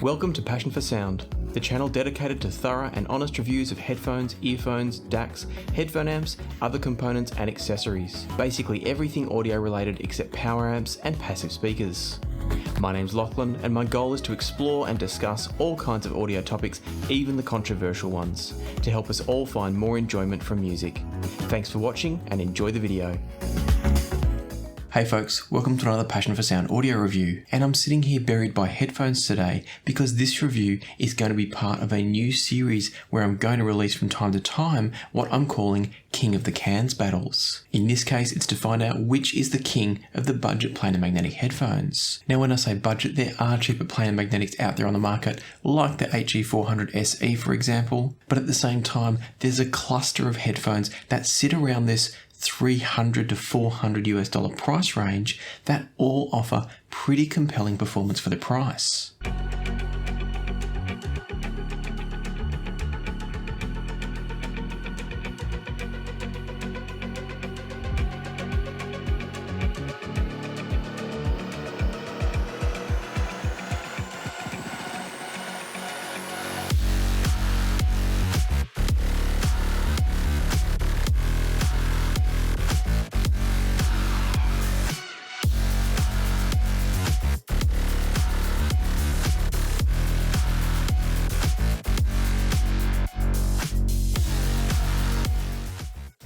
Welcome to Passion for Sound, the channel dedicated to thorough and honest reviews of headphones, earphones, DACs, headphone amps, other components and accessories. Basically everything audio related except power amps and passive speakers. My name's Lachlan and my goal is to explore and discuss all kinds of audio topics, even the controversial ones, to help us all find more enjoyment from music. Thanks for watching and enjoy the video. Hey folks, welcome to another Passion for Sound audio review, and I'm sitting here buried by headphones today because this review is going to be part of a new series where I'm going to release from time to time what I'm calling King of the Cans battles. In this case, it's to find out which is the king of the budget planar magnetic headphones. Now when I say budget, there are cheaper planar magnetics out there on the market, like the HE400 SE for example, but at the same time, there's a cluster of headphones that sit around this $300 to $400 US price range that all offer pretty compelling performance for the price.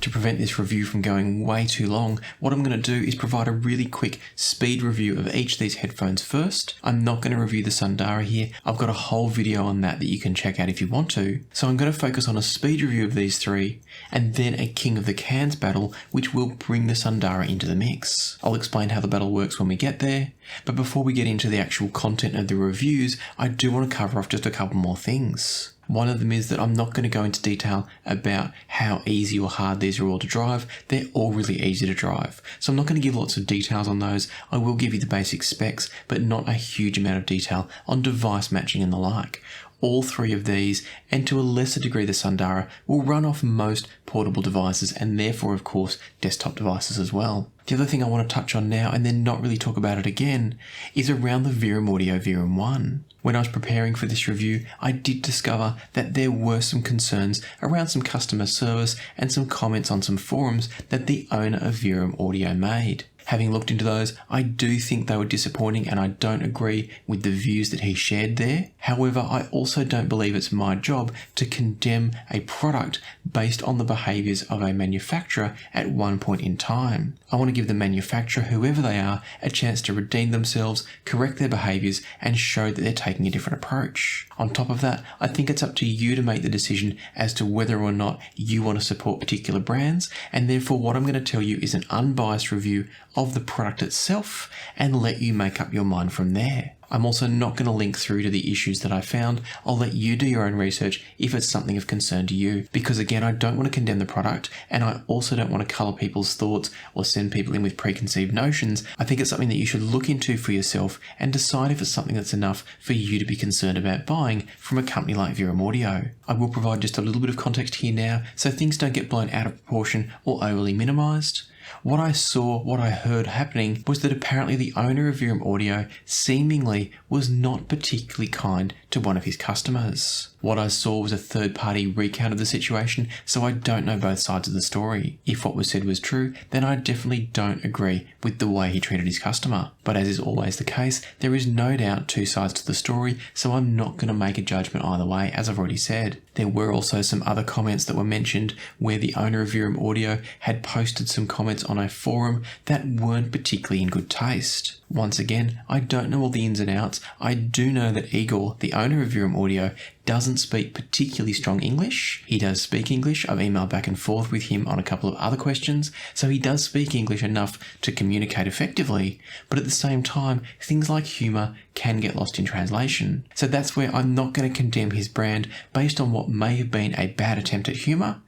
To prevent this review from going way too long, what I'm going to do is provide a really quick speed review of each of these headphones first. I'm not going to review the Sundara here. I've got a whole video on that you can check out if you want to. So I'm going to focus on a speed review of these three, and then a King of the Cans battle, which will bring the Sundara into the mix. I'll explain how the battle works when we get there, but before we get into the actual content of the reviews, I do want to cover off just a couple more things. One of them is that I'm not going to go into detail about how easy or hard these are all to drive. They're all really easy to drive. So I'm not going to give lots of details on those. I will give you the basic specs, but not a huge amount of detail on device matching and the like. All three of these, and to a lesser degree the Sundara, will run off most portable devices and therefore of course desktop devices as well. The other thing I want to touch on now and then not really talk about it again is around the Verum Audio Verum 1. When I was preparing for this review, I did discover that there were some concerns around some customer service and some comments on some forums that the owner of Verum Audio made. Having looked into those, I do think they were disappointing and I don't agree with the views that he shared there. However, I also don't believe it's my job to condemn a product based on the behaviours of a manufacturer at one point in time. I want to give the manufacturer, whoever they are, a chance to redeem themselves, correct their behaviours and show that they're taking a different approach. On top of that, I think it's up to you to make the decision as to whether or not you want to support particular brands, and therefore what I'm going to tell you is an unbiased review of the product itself and let you make up your mind from there. I'm also not going to link through to the issues that I found. I'll let you do your own research if it's something of concern to you, because again, I don't want to condemn the product and I also don't want to colour people's thoughts or send people in with preconceived notions. I think it's something that you should look into for yourself and decide if it's something that's enough for you to be concerned about buying from a company like Verum Audio. I will provide just a little bit of context here now so things don't get blown out of proportion or overly minimised. What I saw, what I heard happening was that apparently the owner of Verum Audio seemingly was not particularly kind to one of his customers. What I saw was a third-party recount of the situation, so I don't know both sides of the story. If what was said was true, then I definitely don't agree with the way he treated his customer. But as is always the case, there is no doubt two sides to the story, so I'm not going to make a judgment either way, as I've already said. There were also some other comments that were mentioned where the owner of Verum Audio had posted some comments on a forum that weren't particularly in good taste. Once again, I don't know all the ins and outs. I do know that Igor, the owner of Verum Audio, doesn't speak particularly strong English. He does speak English. I've emailed back and forth with him on a couple of other questions, so he does speak English enough to communicate effectively, but at the same time, things like humour can get lost in translation. So that's where I'm not going to condemn his brand based on what may have been a bad attempt at humour,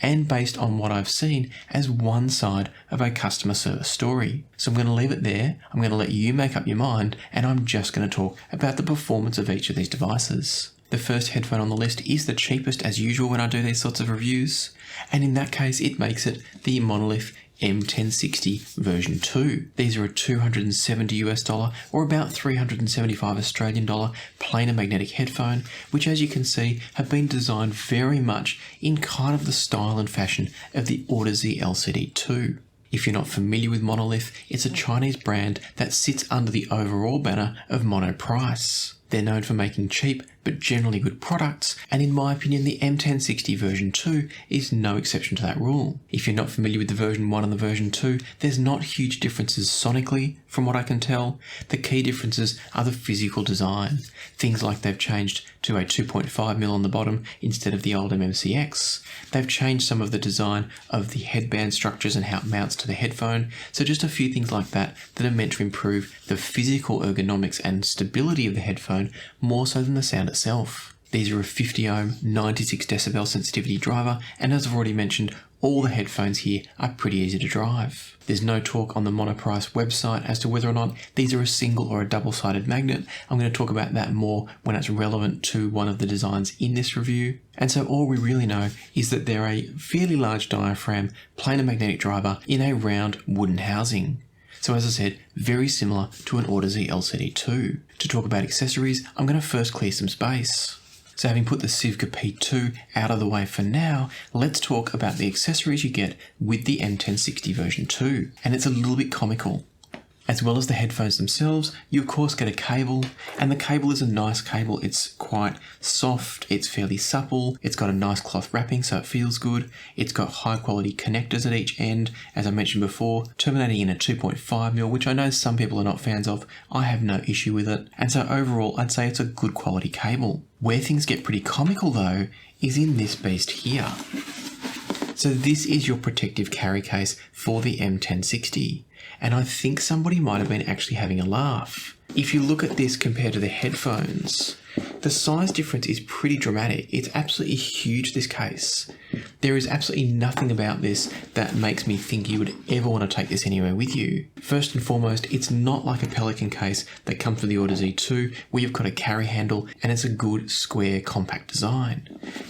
and based on what I've seen as one side of a customer service story. So I'm going to leave it there, I'm going to let you make up your mind, and I'm just going to talk about the performance of each of these devices. The first headphone on the list is the cheapest as usual when I do these sorts of reviews, and in that case it makes it the Monolith M1060 version 2. These are a $270 US or about 375 Australian dollar planar magnetic headphone, which as you can see have been designed very much in kind of the style and fashion of the Audeze LCD2. If you're not familiar with Monolith, it's a Chinese brand that sits under the overall banner of Monoprice. They're known for making cheap but generally good products, and in my opinion the M1060 version 2 is no exception to that rule. If you're not familiar with the version 1 and the version 2, there's not huge differences sonically from what I can tell. The key differences are the physical design. Things like they've changed to a 2.5mm on the bottom instead of the old MMCX. They've changed some of the design of the headband structures and how it mounts to the headphone, so just a few things like that that are meant to improve the physical ergonomics and stability of the headphone more so than the sound itself. These are a 50 ohm, 96 decibel sensitivity driver, and as I've already mentioned, all the headphones here are pretty easy to drive. There's no talk on the Monoprice website as to whether or not these are a single or a double-sided magnet. I'm going to talk about that more when it's relevant to one of the designs in this review. And so all we really know is that they're a fairly large diaphragm planar magnetic driver in a round wooden housing. So as I said, very similar to an Audeze LCD2. To talk about accessories, I'm going to first clear some space. So having put the Sivga P2 out of the way for now, let's talk about the accessories you get with the M1060 version 2. And it's a little bit comical. As well as the headphones themselves, you of course get a cable, and the cable is a nice cable. It's quite soft, it's fairly supple, it's got a nice cloth wrapping so it feels good, it's got high quality connectors at each end, as I mentioned before, terminating in a 2.5mm, which I know some people are not fans of. I have no issue with it, and so overall I'd say it's a good quality cable. Where things get pretty comical though, is in this beast here. So this is your protective carry case for the M1060. And I think somebody might have been actually having a laugh. If you look at this compared to the headphones, the size difference is pretty dramatic. It's absolutely huge, this case. There is absolutely nothing about this that makes me think you would ever want to take this anywhere with you. First and foremost, it's not like a Pelican case that comes with the Audeze 2, where you've got a carry handle and it's a good square compact design.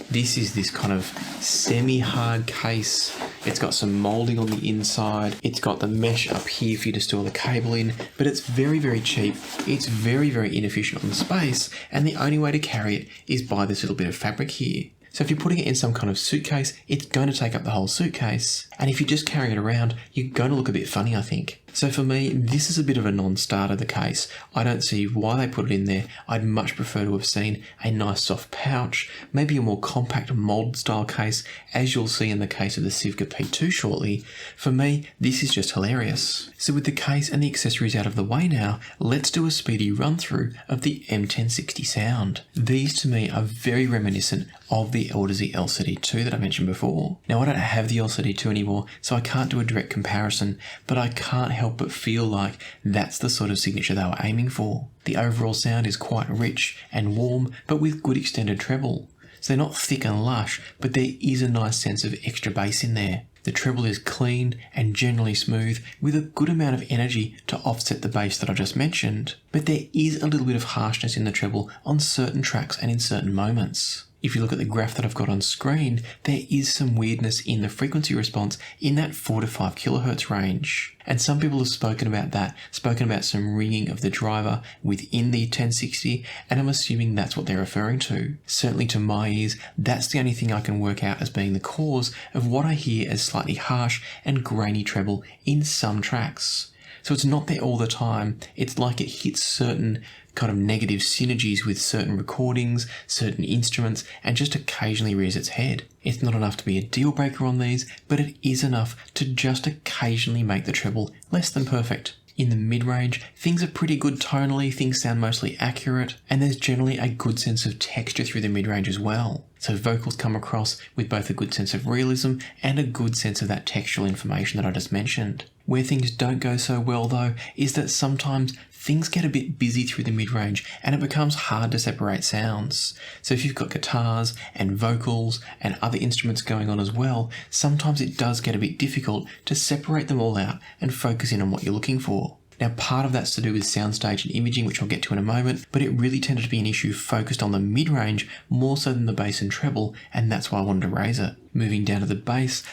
This is this kind of semi-hard case. It's got some moulding on the inside. It's got the mesh up here for you to store the cable in, but it's very, very cheap. It's very, very inefficient on the space, and the only way to carry it is by this little bit of fabric here. So if you're putting it in some kind of suitcase, it's going to take up the whole suitcase. And if you just carry it around, you're going to look a bit funny, I think. So for me, this is a bit of a non-starter, the case. I don't see why they put it in there. I'd much prefer to have seen a nice soft pouch, maybe a more compact mold style case, as you'll see in the case of the Sivga P2 shortly. For me, this is just hilarious. So with the case and the accessories out of the way now, let's do a speedy run through of the M1060 sound. These to me are very reminiscent of the Audeze LCD2 that I mentioned before. Now I don't have the LCD2 anymore, so I can't do a direct comparison, but I can't help but feel like that's the sort of signature they were aiming for. The overall sound is quite rich and warm, but with good extended treble. So they're not thick and lush, but there is a nice sense of extra bass in there. The treble is clean and generally smooth, with a good amount of energy to offset the bass that I just mentioned. But there is a little bit of harshness in the treble on certain tracks and in certain moments. If you look at the graph that I've got on screen, there is some weirdness in the frequency response in that 4 to 5 kilohertz range. And some people have spoken about some ringing of the driver within the 1060, and I'm assuming that's what they're referring to. Certainly to my ears, that's the only thing I can work out as being the cause of what I hear as slightly harsh and grainy treble in some tracks. So it's not there all the time. It's like it hits certain kind of negative synergies with certain recordings, certain instruments, and just occasionally rears its head. It's not enough to be a deal breaker on these, but it is enough to just occasionally make the treble less than perfect. In the mid-range, things are pretty good tonally, things sound mostly accurate, and there's generally a good sense of texture through the mid-range as well. So vocals come across with both a good sense of realism and a good sense of that textual information that I just mentioned. Where things don't go so well though, is that sometimes things get a bit busy through the mid-range and it becomes hard to separate sounds. So if you've got guitars and vocals and other instruments going on as well, sometimes it does get a bit difficult to separate them all out and focus in on what you're looking for. Now, part of that's to do with soundstage and imaging, which I'll get to in a moment, but it really tended to be an issue focused on the mid-range more so than the bass and treble, and that's why I wanted to raise it. Moving down to the bass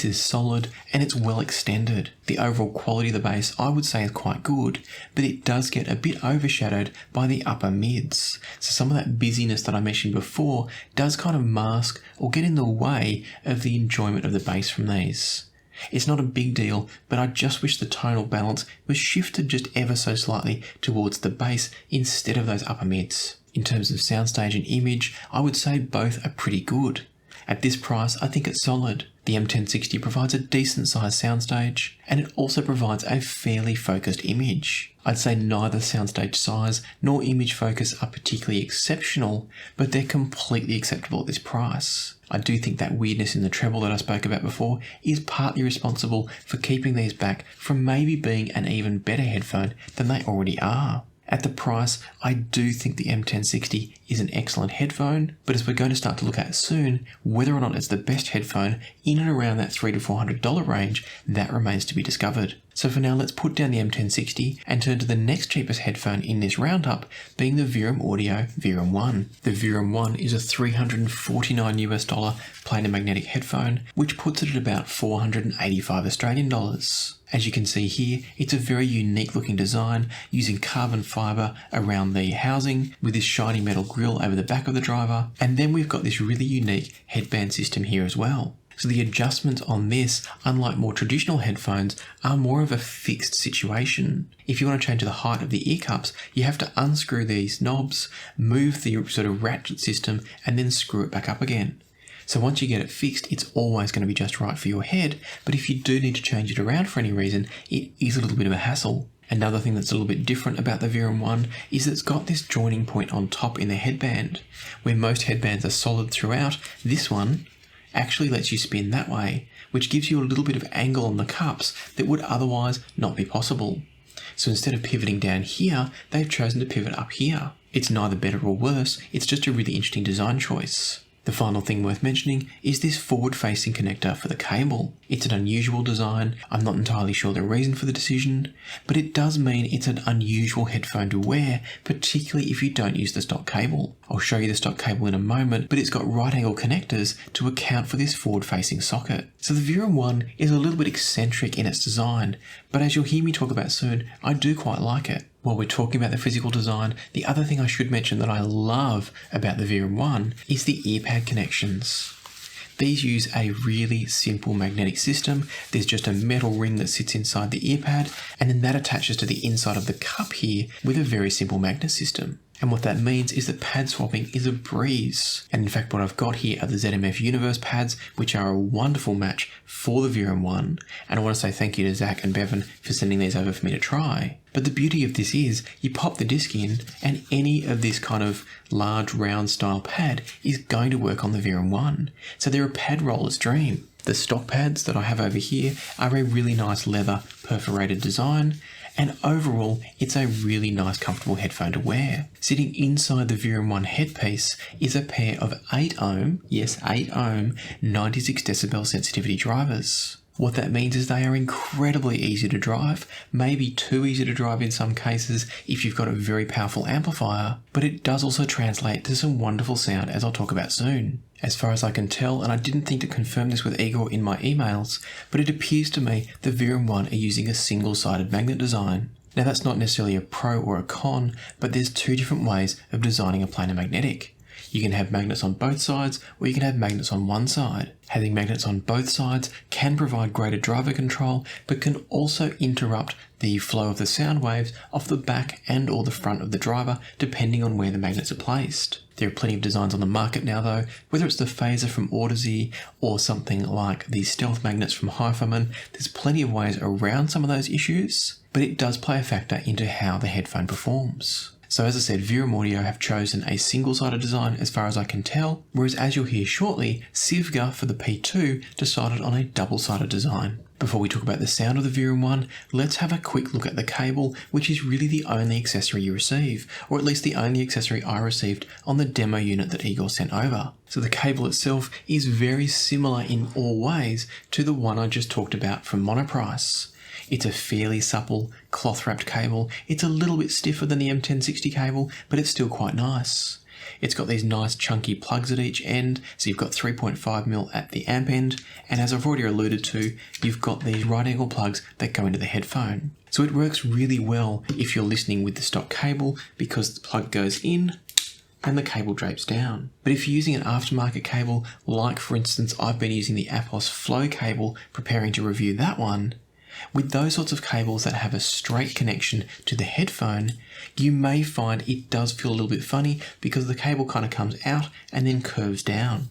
is solid and it's well extended. The overall quality of the bass I would say is quite good, but it does get a bit overshadowed by the upper mids. So some of that busyness that I mentioned before does kind of mask or get in the way of the enjoyment of the bass from these. It's not a big deal, but I just wish the tonal balance was shifted just ever so slightly towards the bass instead of those upper mids. In terms of soundstage and image, I would say both are pretty good. At this price, I think it's solid. The M1060 provides a decent sized soundstage, and it also provides a fairly focused image. I'd say neither soundstage size nor image focus are particularly exceptional, but they're completely acceptable at this price. I do think that weirdness in the treble that I spoke about before is partly responsible for keeping these back from maybe being an even better headphone than they already are. At the price, I do think the M1060 is an excellent headphone, but as we're going to start to look at soon, whether or not it's the best headphone in and around that $300 to $400 range, that remains to be discovered. So for now, let's put down the M1060 and turn to the next cheapest headphone in this roundup, being the Verum Audio Verum 1. The Verum 1 is a $349 US planar magnetic headphone, which puts it at about 485 Australian dollars. As you can see here, it's a very unique looking design using carbon fibre around the housing with this shiny metal grille over the back of the driver, and then we've got this really unique headband system here as well. So the adjustments on this, unlike more traditional headphones, are more of a fixed situation. If you want to change the height of the ear cups, you have to unscrew these knobs, move the sort of ratchet system, and then screw it back up again. So once you get it fixed, it's always going to be just right for your head, but if you do need to change it around for any reason, it is a little bit of a hassle. Another thing that's a little bit different about the Verum 1 is that it's got this joining point on top in the headband. Where most headbands are solid throughout, this one actually lets you spin that way, which gives you a little bit of angle on the cups that would otherwise not be possible. So instead of pivoting down here, they've chosen to pivot up here. It's neither better or worse, it's just a really interesting design choice. The final thing worth mentioning is this forward-facing connector for the cable. It's an unusual design. I'm not entirely sure the reason for the decision, but it does mean it's an unusual headphone to wear, particularly if you don't use the stock cable. I'll show you the stock cable in a moment, but it's got right-angle connectors to account for this forward-facing socket. So the Verum 1 is a little bit eccentric in its design, but as you'll hear me talk about soon, I do quite like it. While we're talking about the physical design, the other thing I should mention that I love about the Verum 1 is the earpad connections. These use a really simple magnetic system. There's just a metal ring that sits inside the earpad, and then that attaches to the inside of the cup here with a very simple magnet system. And what that means is that pad swapping is a breeze. And in fact, what I've got here are the ZMF Universe pads, which are a wonderful match for the Verum 1. And I want to say thank you to Zach and Bevan for sending these over for me to try. But the beauty of this is you pop the disc in and any of this kind of large round style pad is going to work on the Verum 1. So they're a pad roller's dream. The stock pads that I have over here are a really nice leather perforated design, and overall it's a really nice comfortable headphone to wear. Sitting inside the Verum 1 headpiece is a pair of 8 ohm, yes 8 ohm, 96 decibel sensitivity drivers. What that means is they are incredibly easy to drive, maybe too easy to drive in some cases if you've got a very powerful amplifier, but it does also translate to some wonderful sound, as I'll talk about soon. As far as I can tell, and I didn't think to confirm this with Igor in my emails, but it appears to me the Verum 1 are using a single-sided magnet design. Now that's not necessarily a pro or a con, but there's two different ways of designing a planar magnetic. You can have magnets on both sides, or you can have magnets on one side. Having magnets on both sides can provide greater driver control, but can also interrupt the flow of the sound waves off the back and or the front of the driver, depending on where the magnets are placed. There are plenty of designs on the market now though, whether it's the phaser from Audeze or something like the stealth magnets from Hyphaman. There's plenty of ways around some of those issues, but it does play a factor into how the headphone performs. So as I said, Verum Audio have chosen a single-sided design as far as I can tell, whereas as you'll hear shortly, Sivga for the P2 decided on a double-sided design. Before we talk about the sound of the Verum 1, let's have a quick look at the cable, which is really the only accessory you receive, or at least the only accessory I received on the demo unit that Igor sent over. So the cable itself is very similar in all ways to the one I just talked about from Monoprice. It's a fairly supple, cloth-wrapped cable. It's a little bit stiffer than the M1060 cable, but it's still quite nice. It's got these nice chunky plugs at each end, so you've got 3.5mm at the amp end, and as I've already alluded to, you've got these right angle plugs that go into the headphone. So it works really well if you're listening with the stock cable because the plug goes in and the cable drapes down. But if you're using an aftermarket cable, like for instance I've been using the Apos Flow cable preparing to review that one, with those sorts of cables that have a straight connection to the headphone, you may find it does feel a little bit funny because the cable kind of comes out and then curves down.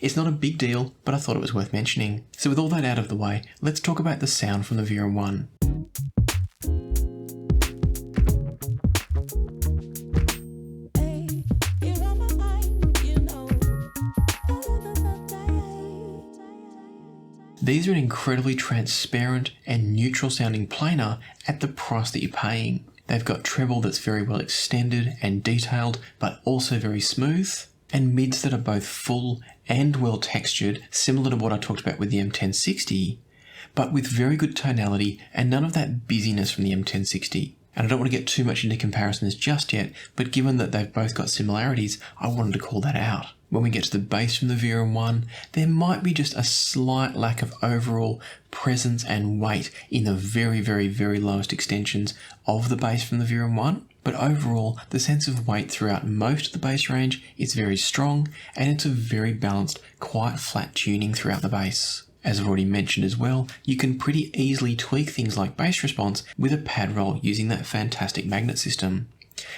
It's not a big deal, but I thought it was worth mentioning. So with all that out of the way, let's talk about the sound from the Verum 1. These are an incredibly transparent and neutral sounding planar at the price that you're paying. They've got treble that's very well extended and detailed, but also very smooth, and mids that are both full and well textured, similar to what I talked about with the M1060, but with very good tonality and none of that busyness from the M1060. And I don't want to get too much into comparisons just yet, but given that they've both got similarities, I wanted to call that out. When we get to the bass from the Verum 1, there might be just a slight lack of overall presence and weight in the very, very, very lowest extensions of the bass from the Verum 1. But overall, the sense of weight throughout most of the bass range is very strong, and it's a very balanced, quite flat tuning throughout the bass. As I've already mentioned as well, you can pretty easily tweak things like bass response with a pad roll using that fantastic magnet system.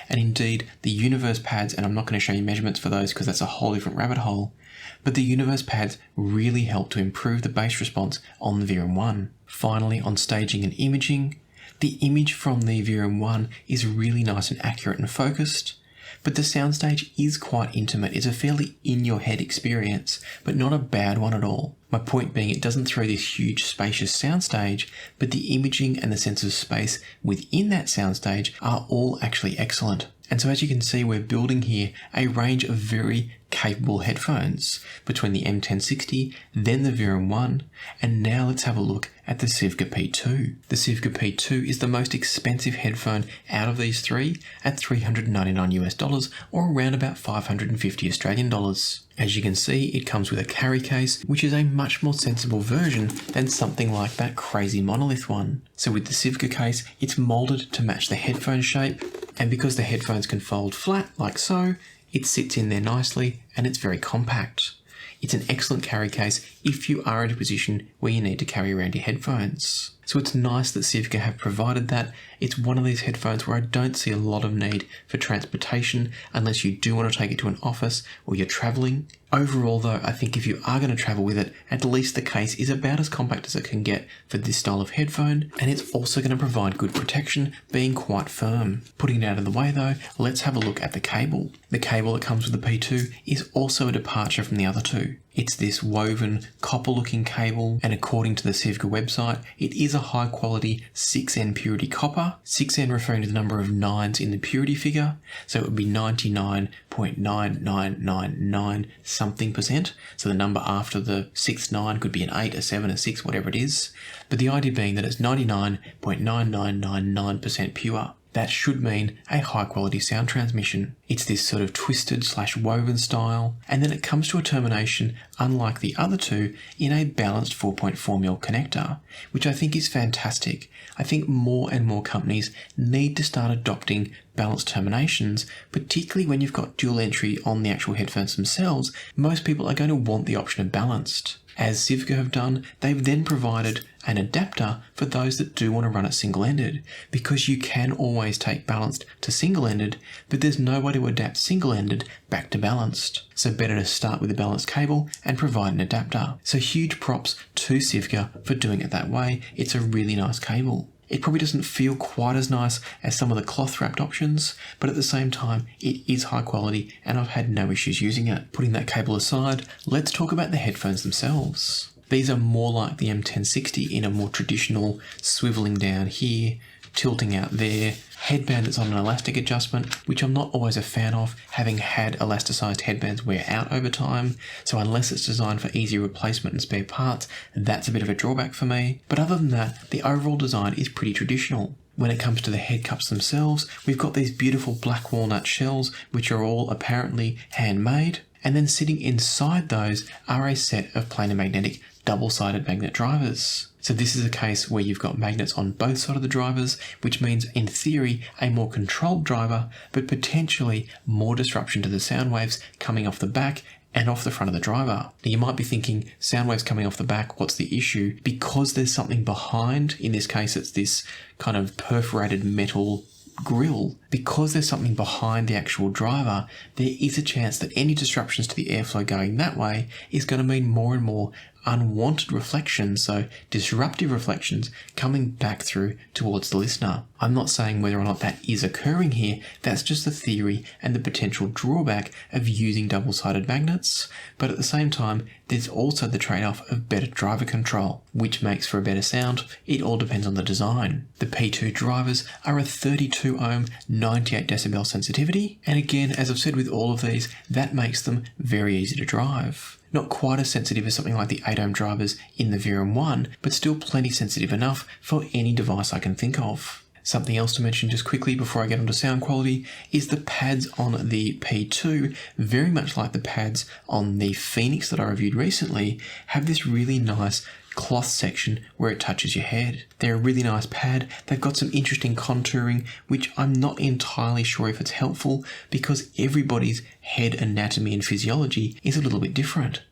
And indeed, the Universe pads, and I'm not going to show you measurements for those because that's a whole different rabbit hole, but the Universe pads really help to improve the bass response on the Verum 1. Finally, on staging and imaging, the image from the Verum 1 is really nice and accurate and focused, but the soundstage is quite intimate. It's a fairly in-your-head experience, but not a bad one at all. My point being, it doesn't throw this huge spacious soundstage, but the imaging and the sense of space within that soundstage are all actually excellent. And so as you can see, we're building here a range of very capable headphones between the M1060, then the Verum 1, and now let's have a look at the Sivga P2. The Sivga P2 is the most expensive headphone out of these three at $399 or around about 550 Australian dollars. As you can see, it comes with a carry case, which is a much more sensible version than something like that crazy Monolith one. So with the Sivga case, it's molded to match the headphone shape, and because the headphones can fold flat like so, it sits in there nicely and it's very compact. It's an excellent carry case if you are in a position where you need to carry around your headphones. So it's nice that Sivga have provided that. It's one of these headphones where I don't see a lot of need for transportation unless you do want to take it to an office or you're traveling. Overall though, I think if you are going to travel with it, at least the case is about as compact as it can get for this style of headphone, and it's also going to provide good protection, being quite firm. Putting it out of the way though, let's have a look at the cable. The cable that comes with the P2 is also a departure from the other two. It's this woven copper looking cable, and according to the Sivga website, it is a high quality 6N purity copper, 6N referring to the number of 9s in the purity figure, so it would be 99.9999 something percent, so the number after the sixth 9 could be an 8, a 7, a 6, whatever it is, but the idea being that it's 99.9999% pure. That should mean a high quality sound transmission. It's this sort of twisted / woven style, and then it comes to a termination, unlike the other two, in a balanced 4.4mm connector, which I think is fantastic. I think more and more companies need to start adopting balanced terminations, particularly when you've got dual entry on the actual headphones themselves. Most people are going to want the option of balanced. As Sivga have done, they've then provided an adapter for those that do want to run it single-ended, because you can always take balanced to single-ended, but there's no way to adapt single-ended back to balanced. So better to start with a balanced cable and provide an adapter. So huge props to Sivga for doing it that way. It's a really nice cable. It probably doesn't feel quite as nice as some of the cloth-wrapped options, but at the same time, it is high quality and I've had no issues using it. Putting that cable aside, let's talk about the headphones themselves. These are more like the M1060 in a more traditional swiveling down here, tilting out there, headband that's on an elastic adjustment, which I'm not always a fan of, having had elasticized headbands wear out over time, so unless it's designed for easy replacement and spare parts, that's a bit of a drawback for me. But other than that, the overall design is pretty traditional. When it comes to the head cups themselves, we've got these beautiful black walnut shells, which are all apparently handmade, and then sitting inside those are a set of planar magnetic double-sided magnet drivers. So this is a case where you've got magnets on both sides of the drivers, which means in theory a more controlled driver, but potentially more disruption to the sound waves coming off the back and off the front of the driver. Now you might be thinking, sound waves coming off the back, what's the issue? Because there's something behind, in this case it's this kind of perforated metal grill, because there's something behind the actual driver, there is a chance that any disruptions to the airflow going that way is going to mean more and more unwanted reflections, so disruptive reflections coming back through towards the listener. I'm not saying whether or not that is occurring here, that's just the theory and the potential drawback of using double-sided magnets, but at the same time there's also the trade-off of better driver control, which makes for a better sound. It all depends on the design. The P2 drivers are a 32 ohm 98 decibel sensitivity, and again, as I've said with all of these, that makes them very easy to drive. Not quite as sensitive as something like the 8 ohm drivers in the Verum 1, but still plenty sensitive enough for any device I can think of. Something else to mention just quickly before I get onto sound quality is the pads on the P2, very much like the pads on the Phoenix that I reviewed recently, have this really nice cloth section where it touches your head. They're a really nice pad. They've got some interesting contouring, which I'm not entirely sure if it's helpful because everybody's head anatomy and physiology is a little bit different.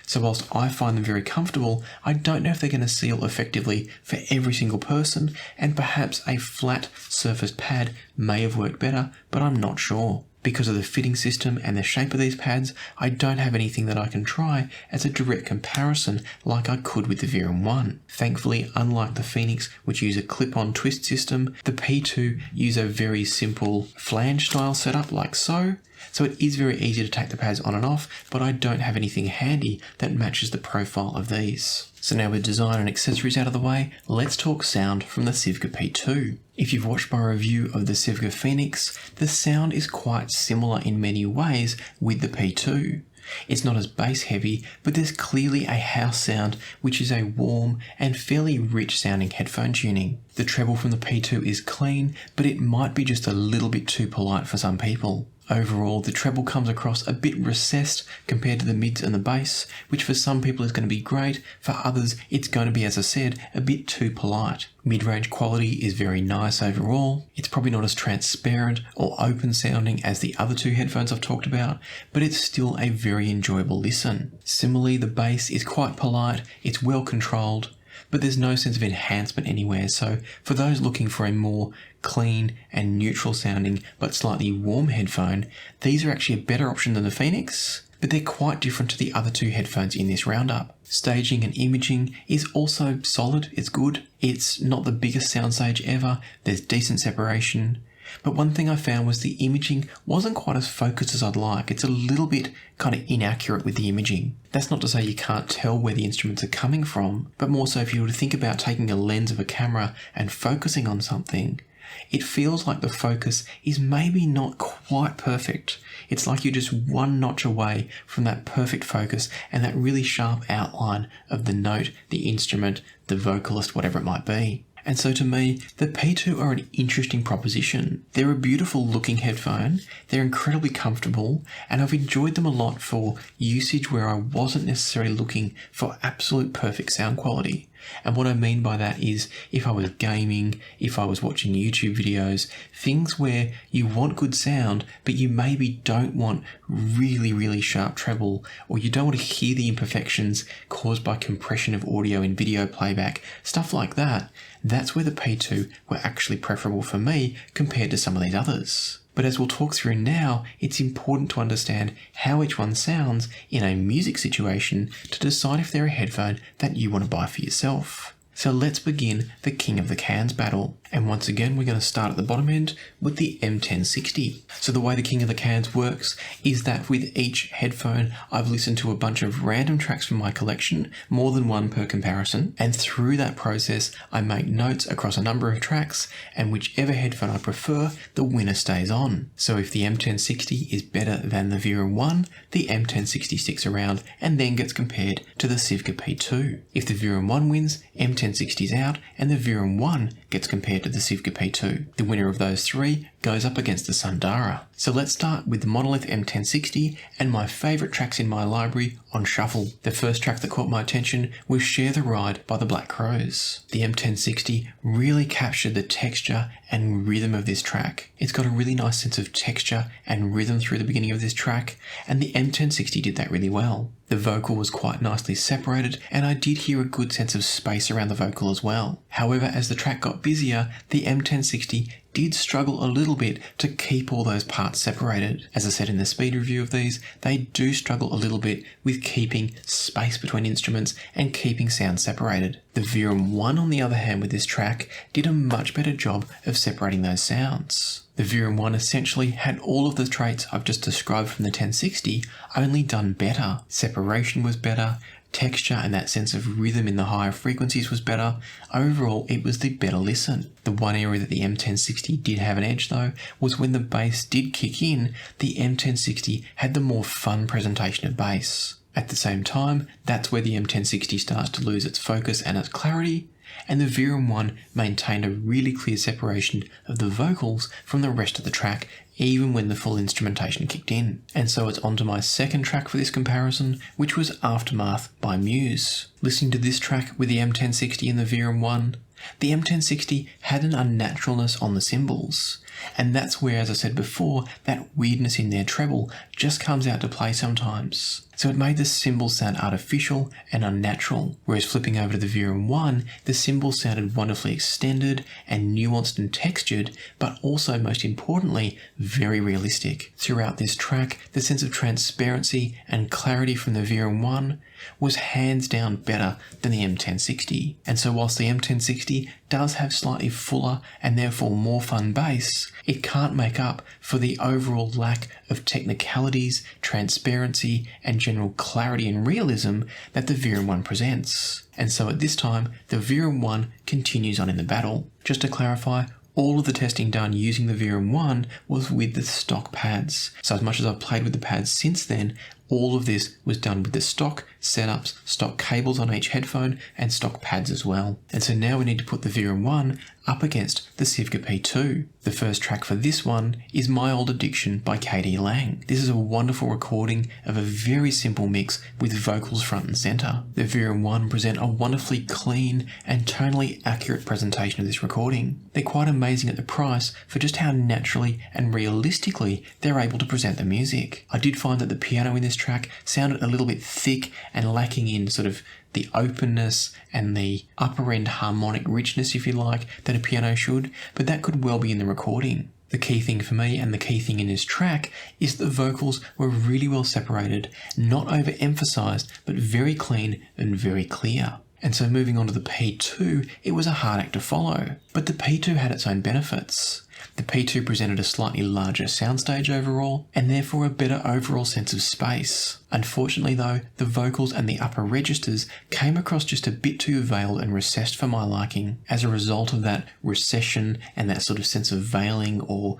So whilst I find them very comfortable, I don't know if they're going to seal effectively for every single person, and perhaps a flat surface pad may have worked better, but I'm not sure. Because of the fitting system and the shape of these pads, I don't have anything that I can try as a direct comparison like I could with the Verum 1. Thankfully, unlike the Phoenix, which use a clip-on twist system, the P2 use a very simple flange style setup like so it is very easy to take the pads on and off, but I don't have anything handy that matches the profile of these. So now with design and accessories out of the way, let's talk sound from the Sivga P2. If you've watched my review of the Sivga Phoenix, the sound is quite similar in many ways with the P2. It's not as bass heavy, but there's clearly a house sound, which is a warm and fairly rich sounding headphone tuning. The treble from the P2 is clean, but it might be just a little bit too polite for some people. Overall, the treble comes across a bit recessed compared to the mids and the bass, which for some people is going to be great, for others it's going to be, as I said, a bit too polite. Mid-range quality is very nice overall. It's probably not as transparent or open sounding as the other two headphones I've talked about, but it's still a very enjoyable listen. Similarly, the bass is quite polite, it's well controlled, but there's no sense of enhancement anywhere, so for those looking for a more clean and neutral sounding but slightly warm headphone, these are actually a better option than the Phoenix, but they're quite different to the other two headphones in this roundup. Staging and imaging is also solid, it's good. It's not the biggest soundstage ever, there's decent separation. But one thing I found was the imaging wasn't quite as focused as I'd like. It's a little bit kind of inaccurate with the imaging. That's not to say you can't tell where the instruments are coming from, but more so if you were to think about taking a lens of a camera and focusing on something, it feels like the focus is maybe not quite perfect. It's like you're just one notch away from that perfect focus and that really sharp outline of the note, the instrument, the vocalist, whatever it might be. And so to me, the P2 are an interesting proposition. They're a beautiful looking headphone, they're incredibly comfortable, and I've enjoyed them a lot for usage where I wasn't necessarily looking for absolute perfect sound quality. And what I mean by that is if I was gaming, if I was watching YouTube videos, things where you want good sound, but you maybe don't want really, really sharp treble, or you don't want to hear the imperfections caused by compression of audio in video playback, stuff like that, that's where the P2 were actually preferable for me compared to some of these others. But as we'll talk through now, it's important to understand how each one sounds in a music situation to decide if they're a headphone that you want to buy for yourself. So let's begin the King of the Cans battle. And once again, we're going to start at the bottom end with the M1060. So the way the King of the Cans works is that with each headphone, I've listened to a bunch of random tracks from my collection, more than one per comparison. And through that process, I make notes across a number of tracks, and whichever headphone I prefer, the winner stays on. So if the M1060 is better than the Verum 1, the M1060 sticks around and then gets compared to the Sivga P2. If the Verum 1 wins, M1060 is out and the Verum 1 gets compared to the Sivga P2. The winner of those three goes up against the Sundara. So let's start with the Monolith M1060 and my favourite tracks in my library on shuffle. The first track that caught my attention was Share the Ride by the Black Crowes. The M1060 really captured the texture and rhythm of this track. It's got a really nice sense of texture and rhythm through the beginning of this track, and the M1060 did that really well. The vocal was quite nicely separated, and I did hear a good sense of space around the vocal as well. However, as the track got busier, the M1060 did struggle a little bit to keep all those parts separated. As I said in the speed review of these, they do struggle a little bit with keeping space between instruments and keeping sound separated. The Verum 1, on the other hand, with this track, did a much better job of separating those sounds. The Verum 1 essentially had all of the traits I've just described from the 1060, only done better. Separation was better, texture and that sense of rhythm in the higher frequencies was better. Overall, it was the better listen. The one area that the M1060 did have an edge though was when the bass did kick in, the M1060 had the more fun presentation of bass. At the same time, that's where the M1060 starts to lose its focus and its clarity, and the Verum 1 maintained a really clear separation of the vocals from the rest of the track, even when the full instrumentation kicked in. And so it's on to my second track for this comparison, which was Aftermath by Muse. Listening to this track with the M1060 and the Verum 1, the M1060 had an unnaturalness on the cymbals. And that's where, as I said before, that weirdness in their treble just comes out to play sometimes. So it made the cymbals sound artificial and unnatural, whereas flipping over to the Verum 1, the cymbals sounded wonderfully extended and nuanced and textured, but also, most importantly, very realistic. Throughout this track, the sense of transparency and clarity from the Verum 1 was hands down better than the M1060. And so whilst the M1060 does have slightly fuller and therefore more fun bass, it can't make up for the overall lack of technicalities, transparency, and general clarity and realism that the Verum 1 presents. And so at this time, the Verum 1 continues on in the battle. Just to clarify, all of the testing done using the Verum 1 was with the stock pads. So as much as I've played with the pads since then, all of this was done with the stock setups, stock cables on each headphone, and stock pads as well. And so now we need to put the Verum 1 up against the Sivga P2. The first track for this one is My Old Addiction by K.D. Lang. This is a wonderful recording of a very simple mix with vocals front and centre. The Verum 1 present a wonderfully clean and tonally accurate presentation of this recording. They're quite amazing at the price for just how naturally and realistically they're able to present the music. I did find that the piano in this track sounded a little bit thick and lacking in sort of the openness and the upper end harmonic richness, if you like, that a piano should, but that could well be in the recording. The key thing for me and the key thing in this track is the vocals were really well separated, not overemphasized, but very clean and very clear. And so moving on to the P2, it was a hard act to follow, but the P2 had its own benefits. The P2 presented a slightly larger soundstage overall, and therefore a better overall sense of space. Unfortunately though, the vocals and the upper registers came across just a bit too veiled and recessed for my liking. As a result of that recession and that sort of sense of veiling, or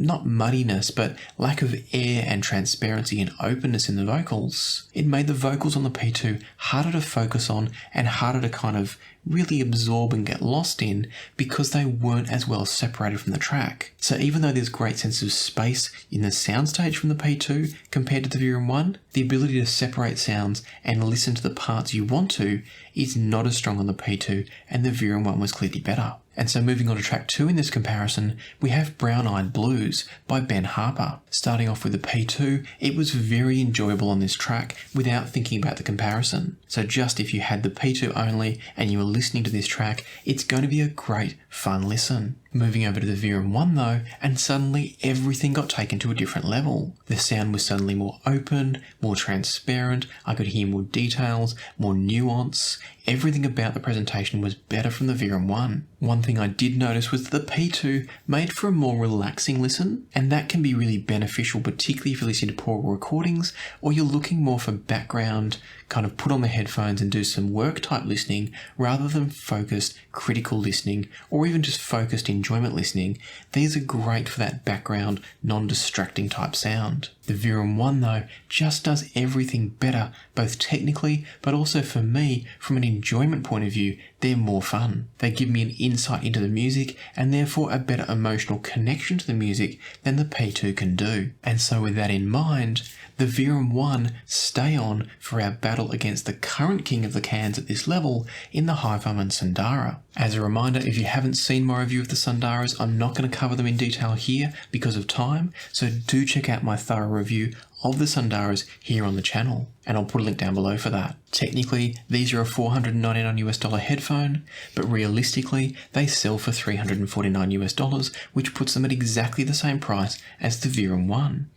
not muddiness, but lack of air and transparency and openness in the vocals, it made the vocals on the P2 harder to focus on and harder to kind of really absorb and get lost in because they weren't as well separated from the track. So even though there's great sense of space in the soundstage from the P2 compared to the Verum 1, the ability to separate sounds and listen to the parts you want to is not as strong on the P2, and the Verum 1 was clearly better. And so moving on to track 2 in this comparison, we have Brown Eyed Blues by Ben Harper. Starting off with the P2, it was very enjoyable on this track without thinking about the comparison. So just if you had the P2 only and you were listening to this track, it's going to be a great fun listen. Moving over to the Verum 1 though, and suddenly everything got taken to a different level. The sound was suddenly more open, more transparent, I could hear more details, more nuance. Everything about the presentation was better from the Verum 1. One thing I did notice was that the P2 made for a more relaxing listen, and that can be really beneficial, particularly if you're listening to poorer recordings, or you're looking more for background, kind of put on the headphones and do some work type listening, rather than focused critical listening, or even just focused enjoyment listening. These are great for that background, non-distracting type sound. The Verum 1 though just does everything better, both technically, but also for me, from an enjoyment point of view, they're more fun. They give me an insight into the music and therefore a better emotional connection to the music than the P2 can do. And so with that in mind, the Verum 1 stay on for our battle against the current king of the cans at this level in the Headphone and Sundara. As a reminder, if you haven't seen my review of the Sundaras, I'm not going to cover them in detail here because of time, so do check out my thorough review of the Sundaras here on the channel, and I'll put a link down below for that. Technically, these are a $499 headphone, but realistically, they sell for $349, which puts them at exactly the same price as the Verum 1.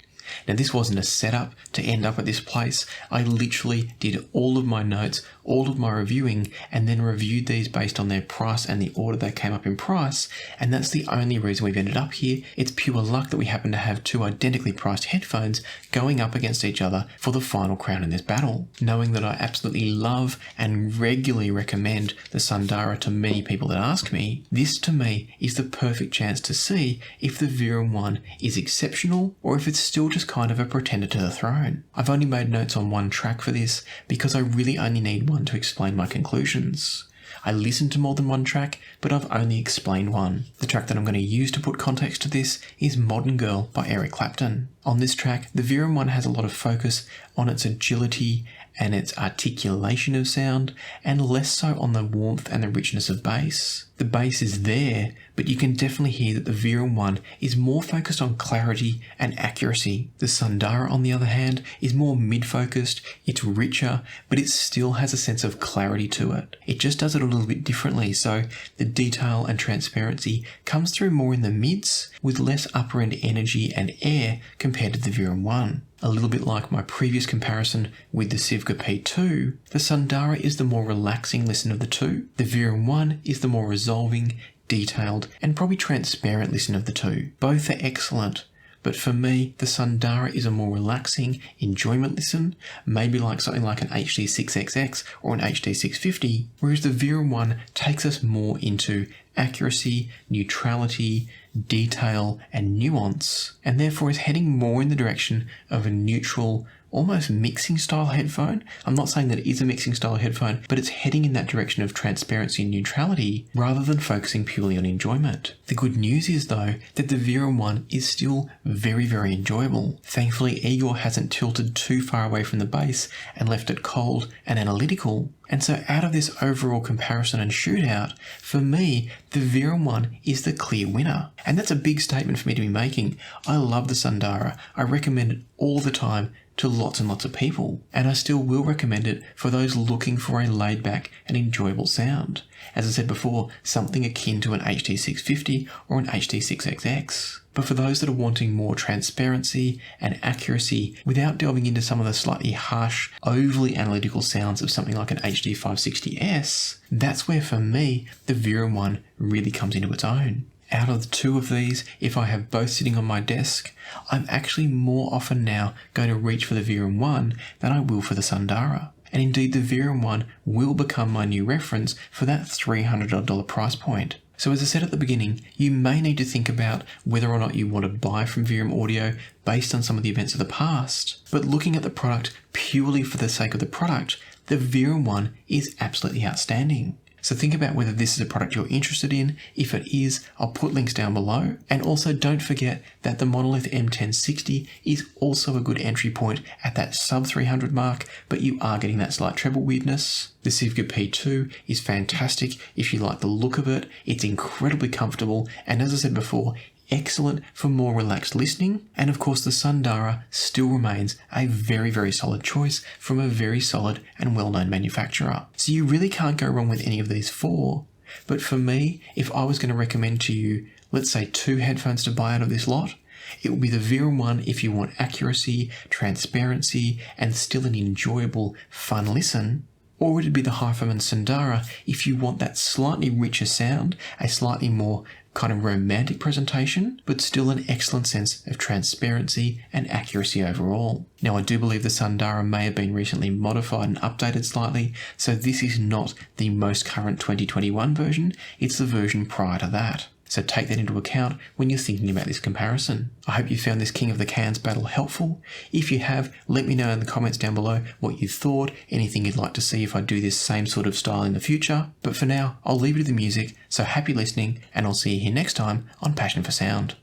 Now, this wasn't a setup to end up at this place. I literally did all of my notes, all of my reviewing, and then reviewed these based on their price and the order they came up in price, and that's the only reason we've ended up here. It's pure luck that we happen to have two identically priced headphones going up against each other for the final crown in this battle. Knowing that I absolutely love and regularly recommend the Sundara to many people that ask me, this to me is the perfect chance to see if the Verum 1 is exceptional or if it's still just kind of a pretender to the throne. I've only made notes on one track for this because I really only need one to explain my conclusions. I listened to more than one track, but I've only explained one. The track that I'm going to use to put context to this is Modern Girl by Eric Clapton. On this track, the Verum 1 has a lot of focus on its agility and its articulation of sound, and less so on the warmth and the richness of bass. The bass is there, but you can definitely hear that the Verum 1 is more focused on clarity and accuracy. The Sundara, on the other hand, is more mid-focused, it's richer, but it still has a sense of clarity to it. It just does it a little bit differently, so the detail and transparency comes through more in the mids, with less upper end energy and air compared to the Verum 1. A little bit like my previous comparison with the Sivga P2, the Sundara is the more relaxing listen of the two. The Verum 1 is the more resolving, detailed, and probably transparent listen of the two. Both are excellent, but for me, the Sundara is a more relaxing enjoyment listen, maybe like something like an HD6XX or an HD650, whereas the Verum 1 takes us more into accuracy, neutrality, detail, and nuance, and therefore is heading more in the direction of a neutral, almost mixing style headphone. I'm not saying that it is a mixing style headphone, but it's heading in that direction of transparency and neutrality rather than focusing purely on enjoyment. The good news is though that the Verum 1 is still very, very enjoyable. Thankfully, Igor hasn't tilted too far away from the bass and left it cold and analytical. And so out of this overall comparison and shootout, for me, the Verum 1 is the clear winner. And that's a big statement for me to be making. I love the Sundara. I recommend it all the time to lots and lots of people, and I still will recommend it for those looking for a laid back and enjoyable sound. As I said before, something akin to an HD650 or an HD6XX. But for those that are wanting more transparency and accuracy without delving into some of the slightly harsh, overly analytical sounds of something like an HD560S, that's where for me, the Verum 1 really comes into its own. Out of the two of these, if I have both sitting on my desk, I'm actually more often now going to reach for the Verum 1 than I will for the Sundara. And indeed, the Verum 1 will become my new reference for that $300 price point. So as I said at the beginning, you may need to think about whether or not you want to buy from Verum Audio based on some of the events of the past. But looking at the product purely for the sake of the product, the Verum 1 is absolutely outstanding. So think about whether this is a product you're interested in. If it is, I'll put links down below. And also don't forget that the Monolith M1060 is also a good entry point at that sub 300 mark, but you are getting that slight treble weirdness. The Sivga P2 is fantastic if you like the look of it. It's incredibly comfortable, and as I said before, excellent for more relaxed listening. And of course the Sundara still remains a very, very solid choice from a very solid and well-known manufacturer. So you really can't go wrong with any of these four. But for me, if I was going to recommend to you let's say 2 headphones to buy out of this lot, it will be the Verum one if you want accuracy, transparency, and still an enjoyable, fun listen. Or it'd be the Headphone Sundara if you want that slightly richer sound, a slightly more kind of romantic presentation, but still an excellent sense of transparency and accuracy overall. Now, I do believe the Sundara may have been recently modified and updated slightly, so this is not the most current 2021 version, it's the version prior to that. So take that into account when you're thinking about this comparison. I hope you found this King of the Cans battle helpful. If you have, let me know in the comments down below what you thought, anything you'd like to see if I do this same sort of style in the future. But for now, I'll leave you to the music, so happy listening, and I'll see you here next time on Passion for Sound.